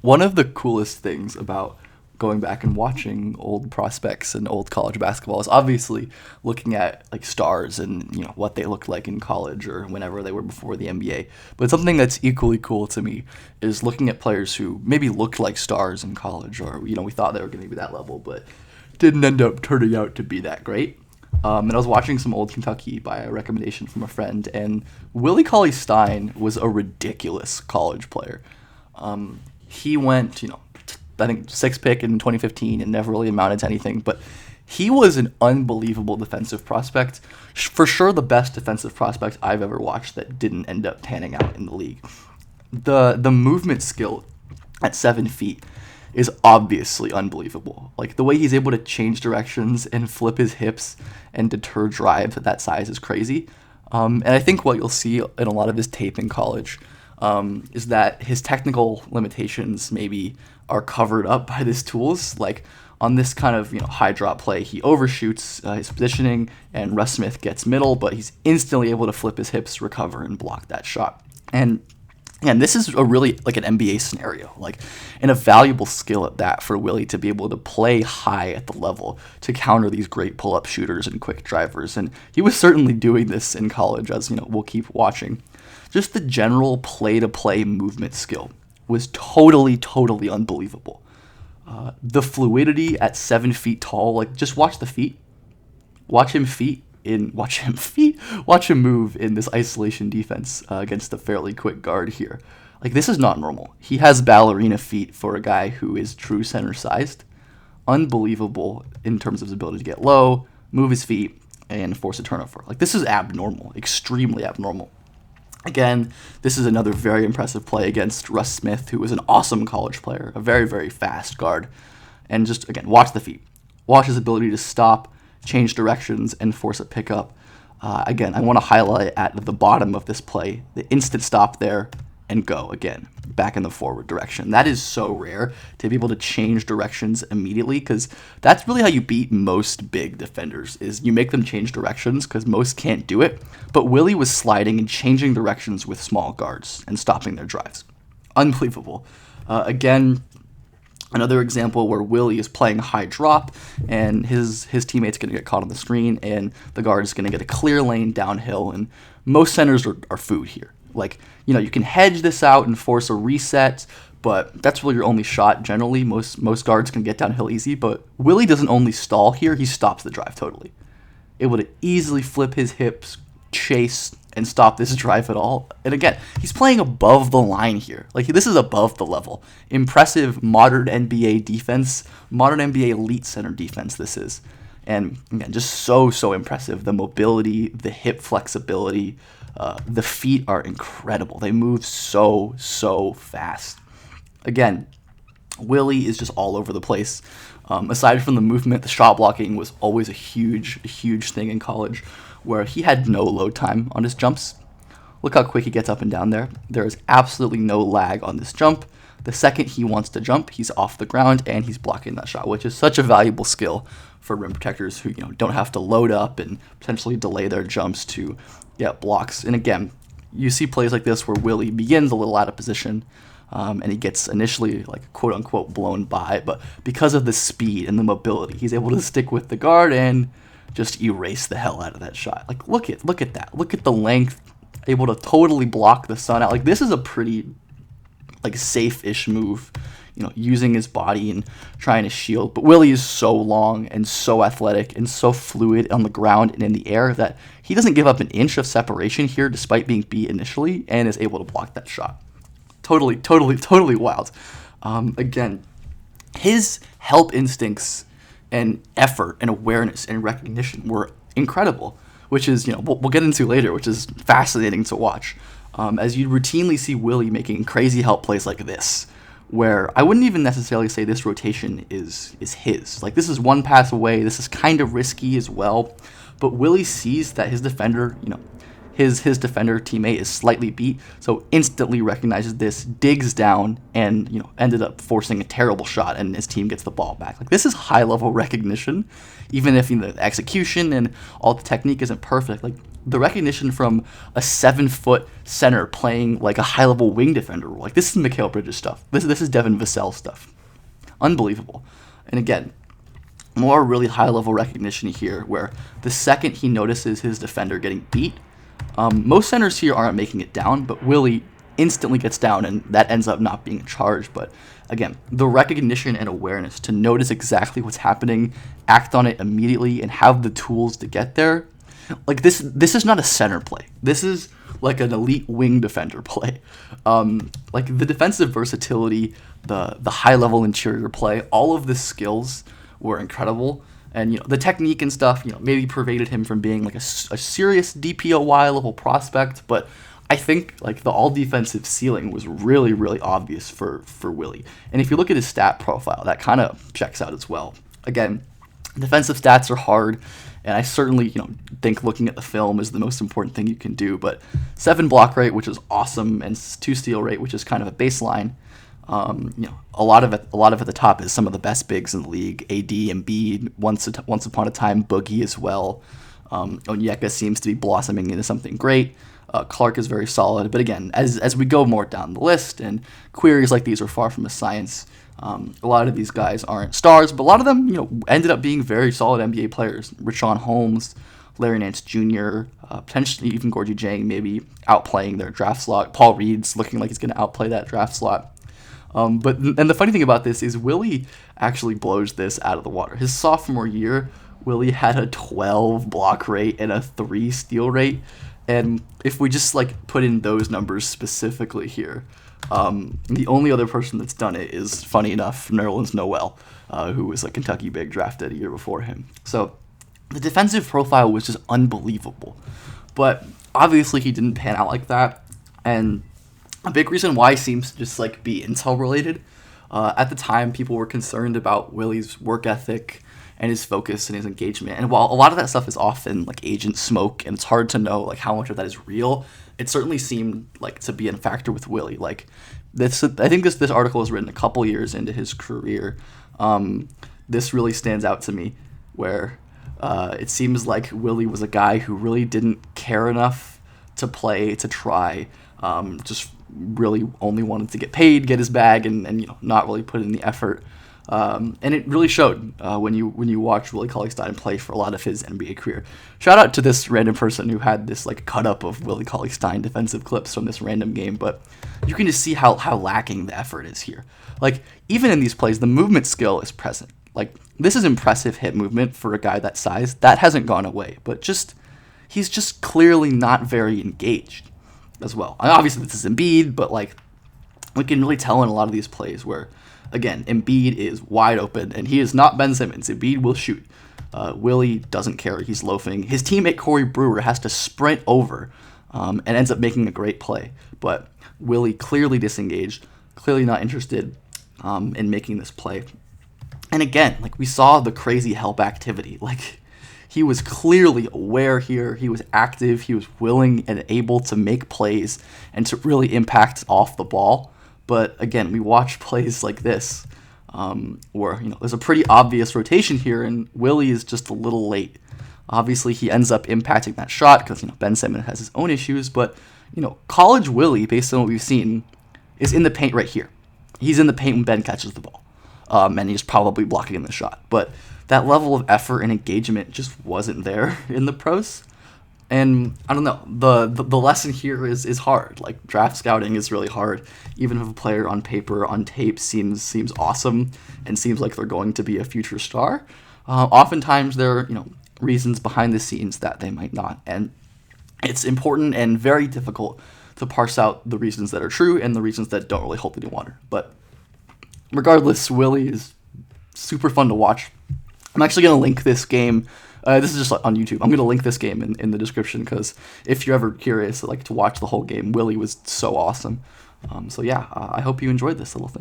One of the coolest things about going back and watching old prospects and old college basketball is obviously looking at like stars and what they looked like in college or whenever they were before the NBA. But something that's equally cool to me is looking at players who maybe looked like stars in college, or we thought they were going to be that level, but didn't end up turning out to be that great. And I was watching some old Kentucky by a recommendation from a friend, and Willie Cauley-Stein was a ridiculous college player. He went, I think sixth pick in 2015 and never really amounted to anything, but he was an unbelievable defensive prospect. For sure the best defensive prospect I've ever watched that didn't end up panning out in the league. The movement skill at 7 feet is obviously unbelievable. Like the way he's able to change directions and flip his hips and deter drives at that size is crazy. And I think what you'll see in a lot of his tape in college is that his technical limitations maybe are covered up by his tools. Like on this kind of high drop play, he overshoots his positioning, and Russ Smith gets middle, but he's instantly able to flip his hips, recover, and block that shot. And this is a really like an NBA scenario, like, and a valuable skill at that for Willie to be able to play high at the level to counter these great pull-up shooters and quick drivers. And he was certainly doing this in college, as we'll keep watching. Just the general play-to-play movement skill was totally unbelievable. The fluidity at 7 feet tall, like just watch the feet, watch him move in this isolation defense against a fairly quick guard here. Like this is not normal. He has ballerina feet for a guy who is true center sized. Unbelievable in terms of his ability to get low, move his feet, and force a turnover. Like this is abnormal, extremely abnormal. Again, this is another very impressive play against Russ Smith, who was an awesome college player, a very fast guard. And just, again, watch the feet. Watch his ability to stop, change directions, and force a pickup. Again, I want to highlight at the bottom of this play, the instant stop there, and go again, back in the forward direction. That is so rare to be able to change directions immediately, because that's really how you beat most big defenders, is you make them change directions, because most can't do it. But Willie was sliding and changing directions with small guards and stopping their drives. Unbelievable. Again, another example where Willie is playing high drop and his teammate's going to get caught on the screen and the guard is going to get a clear lane downhill, and most centers are food here. Like, you can hedge this out and force a reset, but that's really your only shot generally. Most guards can get downhill easy, but Willie doesn't only stall here, he stops the drive totally. Able to easily flip his hips, chase, and stop this drive at all. And again, he's playing above the line here. Like, this is above the level. Impressive modern NBA defense, modern NBA elite center defense this is. And again, just so impressive. The mobility, the hip flexibility, the feet are incredible. They move so fast. Again, Willie is just all over the place. Aside from the movement, the shot blocking was always a huge thing in college, where he had no load time on his jumps. Look how quick he gets up and down there. There is absolutely no lag on this jump. The second he wants to jump, he's off the ground and he's blocking that shot, which is such a valuable skill for rim protectors who don't have to load up and potentially delay their jumps to get blocks. And again, you see plays like this where Willie begins a little out of position, and he gets initially like quote unquote blown by, but because of the speed and the mobility, he's able to stick with the guard and just erase the hell out of that shot. Like look at that. Look at the length, able to totally block the sun out. Like this is a pretty like safe-ish move, using his body and trying to shield. But Willie is so long and so athletic and so fluid on the ground and in the air that he doesn't give up an inch of separation here despite being beat initially, and is able to block that shot. Totally wild. Again, his help instincts and effort and awareness and recognition were incredible, which is, we'll get into later, which is fascinating to watch. As you routinely see Willie making crazy help plays like this, where I wouldn't even necessarily say this rotation is his. Like, this is one pass away, this is kind of risky as well, but Willie sees that his defender, his defender teammate is slightly beat, so instantly recognizes this, digs down, and ended up forcing a terrible shot, and his team gets the ball back. Like, this is high level recognition, even if the execution and all the technique isn't perfect. Like, the recognition from a 7-foot center playing like a high level wing defender, like, this is Mikal Bridges stuff. This is Devin Vassell stuff. Unbelievable. And again, more really high level recognition here, where the second he notices his defender getting beat, most centers here aren't making it down, but Willie instantly gets down, and that ends up not being a charge. But again, the recognition and awareness to notice exactly what's happening, act on it immediately, and have the tools to get there. Like, this is not a center play. This is like an elite wing defender play. Like, the defensive versatility, the high level interior play, all of the skills were incredible. And the technique and stuff maybe pervaded him from being like a serious DPOY level prospect, but I think like the all defensive ceiling was really, really obvious for Willie. And if you look at his stat profile, that kind of checks out as well. Again, defensive stats are hard, and I certainly think looking at the film is the most important thing you can do. But 7 block rate, which is awesome, and 2 steal rate, which is kind of a baseline. A lot of it at the top is some of the best bigs in the league. AD, Embiid, once upon a time Boogie as well. Onyeka seems to be blossoming into something great. Clark is very solid, but again, as we go more down the list, and queries like these are far from a science. A lot of these guys aren't stars, but a lot of them ended up being very solid NBA players. Richaun Holmes, Larry Nance Jr., potentially even Gorgie Jang maybe outplaying their draft slot. Paul Reed's looking like he's going to outplay that draft slot. And the funny thing about this is Willie actually blows this out of the water. His sophomore year, Willie had a 12 block rate and a 3 steal rate. And if we just like put in those numbers specifically here, the only other person that's done it is, funny enough, Nerlens Noel, who was a Kentucky big drafted a year before him. So the defensive profile was just unbelievable. But obviously he didn't pan out like that. And a big reason why seems to just like be intel related. At the time, people were concerned about Willie's work ethic and his focus and his engagement. And while a lot of that stuff is often like agent smoke, and it's hard to know like how much of that is real, it certainly seemed like to be a factor with Willie. Like this, I think this article was written a couple years into his career. This really stands out to me, where it seems like Willie was a guy who really didn't care enough to play, to try. Just really only wanted to get paid, get his bag, and not really put in the effort. And it really showed when you watch Willie Cauley-Stein play for a lot of his NBA career. Shout out to this random person who had this like cut up of Willie Cauley-Stein defensive clips from this random game, but you can just see how lacking the effort is here. Like, even in these plays, the movement skill is present. Like, this is impressive hip movement for a guy that size. That hasn't gone away, but he's just clearly not very engaged as well. And obviously this is Embiid, but like we can really tell in a lot of these plays where, again, Embiid is wide open and he is not Ben Simmons. Embiid will shoot. Willie doesn't care. He's loafing. His teammate Corey Brewer has to sprint over and ends up making a great play. But Willie clearly disengaged, clearly not interested in making this play. And again, like we saw the crazy help activity. Like, he was clearly aware here. He was active. He was willing and able to make plays and to really impact off the ball. But again, we watch plays like this where there's a pretty obvious rotation here, and Willie is just a little late. Obviously, he ends up impacting that shot because Ben Simmons has his own issues. But college Willie, based on what we've seen, is in the paint right here. He's in the paint when Ben catches the ball, and he's probably blocking the shot. But that level of effort and engagement just wasn't there in the pros. And I don't know, the lesson here is hard. Like, draft scouting is really hard. Even if a player on paper, on tape, seems awesome and seems like they're going to be a future star, oftentimes there are reasons behind the scenes that they might not. And it's important and very difficult to parse out the reasons that are true and the reasons that don't really hold any water. But regardless, Willie is super fun to watch. I'm actually going to link this game. This is just on YouTube. I'm going to link this game in the description because if you're ever curious to watch the whole game, Willie was so awesome. So yeah, I hope you enjoyed this little thing.